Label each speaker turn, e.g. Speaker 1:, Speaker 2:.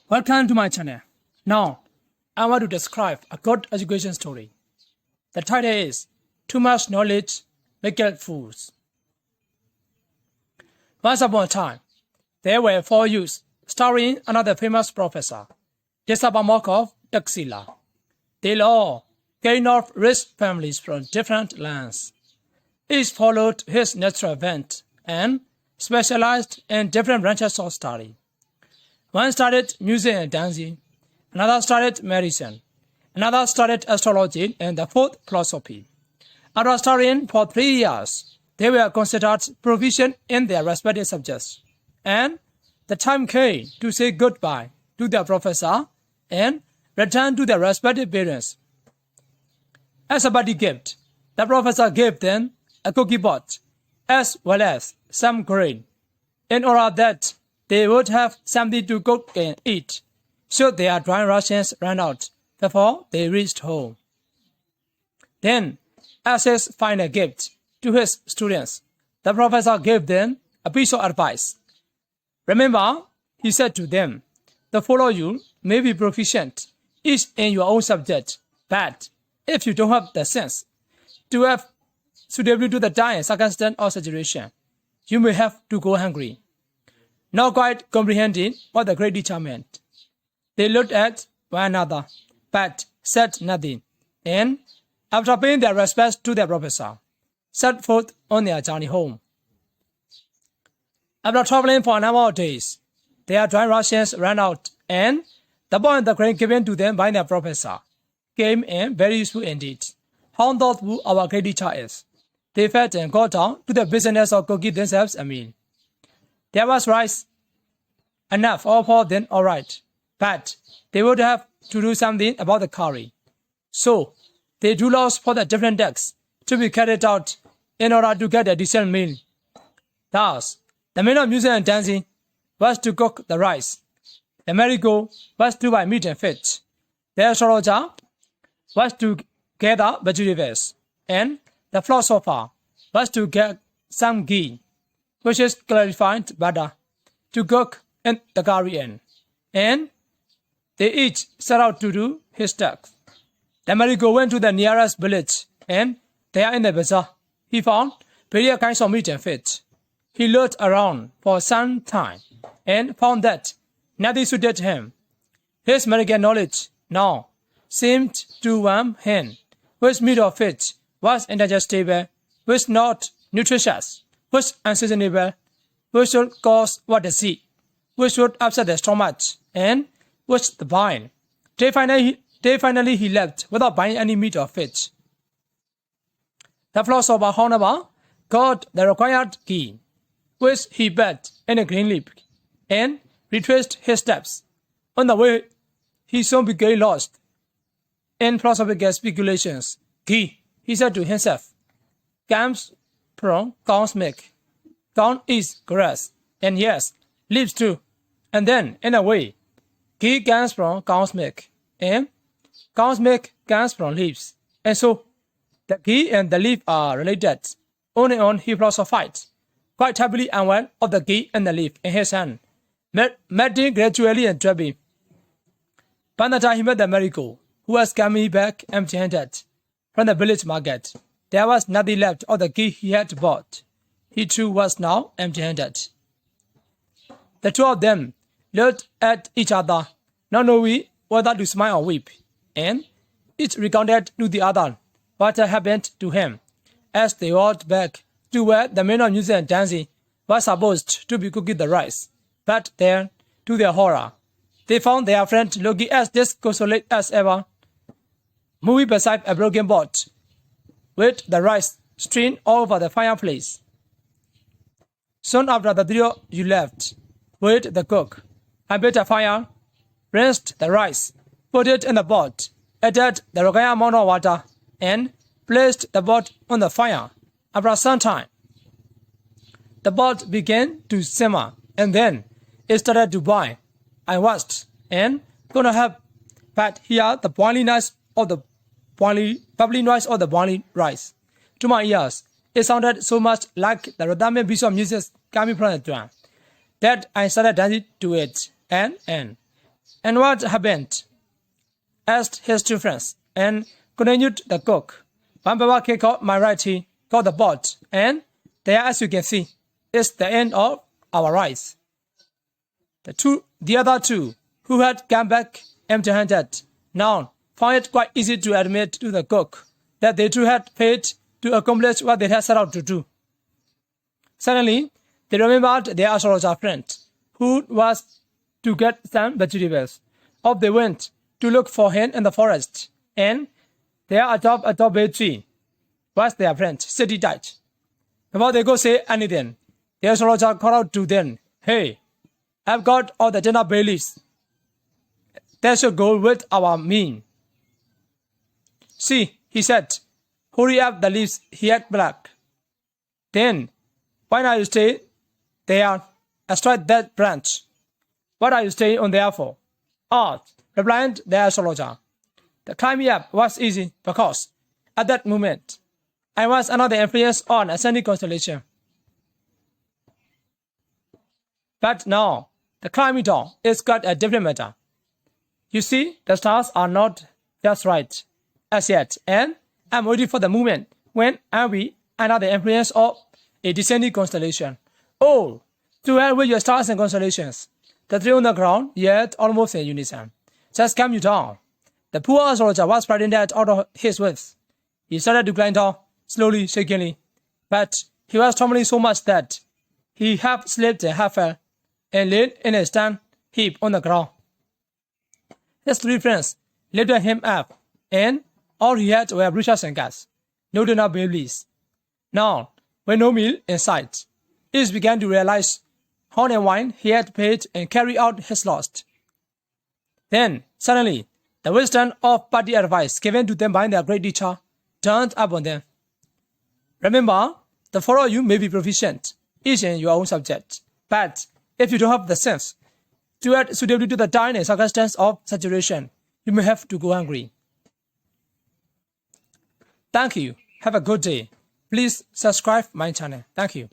Speaker 1: Welcome to my channel. Now, I want to describe a good education story. The title is Too Much Knowledge Maketh Fools. Once upon a time, there were 4 youths starring another famous professor, Maketh. They all came of rich families from different lands. Each followed his natural bent and specialized in different branches of study. One studied music and dancing, another studied medicine, another studied astrology, and the fourth philosophy. After studying for 3 years, they were considered proficient in their respective subjects, and the time came to say goodbye to their professor and return to their respective parents. As a party gift, the professor gave them a cookie pot as well as some grain, in order that they would have something to cook and eat, should their dry rations run out before they reached home. Then, as his final gift to his students, the professor gave them a piece of advice. Remember, he said to them, the four of you may be proficient, each in your own subject, but if you don't have the sense to have suitably to the time, circumstance, or situation, you may have to go hungry. Not quite comprehending what the great teacher meant, they looked at one another, but said nothing, and, after paying their respects to their professor, set forth on their journey home. After traveling for a number of days, their dry rations ran out, and the boy and the grain given to them by their professor came in very useful indeed. How thoughtful our great teacher is. They fed and got down to the business of cooking themselves a meal. There was rice enough all for them, all right, but they would have to do something about the curry. So they drew laws for the different decks to be carried out in order to get a decent meal. Thus, the man of music and dancing was to cook the rice. The merry-go was to buy meat and fish. The astrologer was to gather vegetables, and the philosopher was to get some ghee, which is clarified butter, to cook in the curry in, and they each set out to do his task. The merry-go went to the nearest village, and there in the bazaar, he found various kinds of meat and fish. He looked around for some time, and found that nothing suited him. His medical knowledge now seemed to warm him, which meat or fish was indigestible, which not nutritious, which unseasonable, which should cause what disease, which would upset the stomach, and which the vine. Day finally he left without buying any meat or fish. The philosopher, however, got the required ghee, which he baked in a green leaf, and retraced his steps. On the way, he soon became lost in philosophical speculations. Ghee, he said to himself, comes from cow's milk. Cow is grass, and yes, leaves too. And then, in a way, ghee comes from cow's milk, and cow's milk comes from leaves. And so, the ghee and the leaf are related. On and on he philosophized, quite happily unaware of the ghee and the leaf in his hand, melting gradually and dropping. By the time he met the merry-go, who was coming back empty-handed from the village market, there was nothing left of the ghee he had bought. He too was now empty-handed. The two of them looked at each other, not knowing whether to smile or weep, and each recounted to the other what had happened to him as they walked back to where the man of music and dancing was supposed to be cooking the rice. But there, to their horror, they found their friend looking as disconsolate as ever, moving beside a broken pot, with the rice strewn all over the fireplace. Soon after the three of you left, with the cook, I built a fire, rinsed the rice, put it in the pot, added the required amount of water, and placed the pot on the fire. After some time, the pot began to simmer, and then it started to boil. I watched and could not help but hear the bubbling noise of the boiling rice. To my ears, it sounded so much like the rhythmic piece of music coming from the drum that I started dancing to it, and And what happened? Asked his two friends, and continued the cook. One by one, he caught my right, he caught the pot, and there, as you can see, is the end of our rice. The other two, who had come back empty-handed, now found it quite easy to admit to the cook that they too had failed to accomplish what they had set out to do. Suddenly, they remembered their astrologer friend, who was to get some vegetables. Off they went to look for him in the forest, and there atop a tall tree was their friend, sitting tight. Before they could say anything, the astrologer called out to them, "Hey, I've got all the dinner bay leaves. That should go with our meal." "See," he said, "hurry up the leaves yet black." "Then, why not you stay there astride that branch? What are you staying on there for?" Replied the astrologer. "The climbing up was easy because, at that moment, I was under the influence on ascending constellation. But now, the climbing down is quite a different matter. You see, the stars are not just right as yet, and I'm waiting for the moment when I'll be under the influence of a descending constellation. Oh, to hell with your stars and constellations. The three on the ground, yet almost in unison. Just calm you down." The poor astrologer was frightened out of his wits. He started to climb down, slowly, shakingly, but he was trembling so much that he half slipped and half fell, and lay in a stand heap on the ground. His three friends lifted him up, and all he had were bruises and cuts, no dinner babies. Now, with no meal in sight, each began to realize how and wine he had paid and carry out his lost. Then, suddenly, the wisdom of party advice given to them by their great teacher turned upon them. Remember, the four of you may be proficient, each in your own subject, but if you don't have the sense to add suitably to the time and circumstance of saturation, you may have to go hungry. Thank you. Have a good day. Please subscribe my channel. Thank you.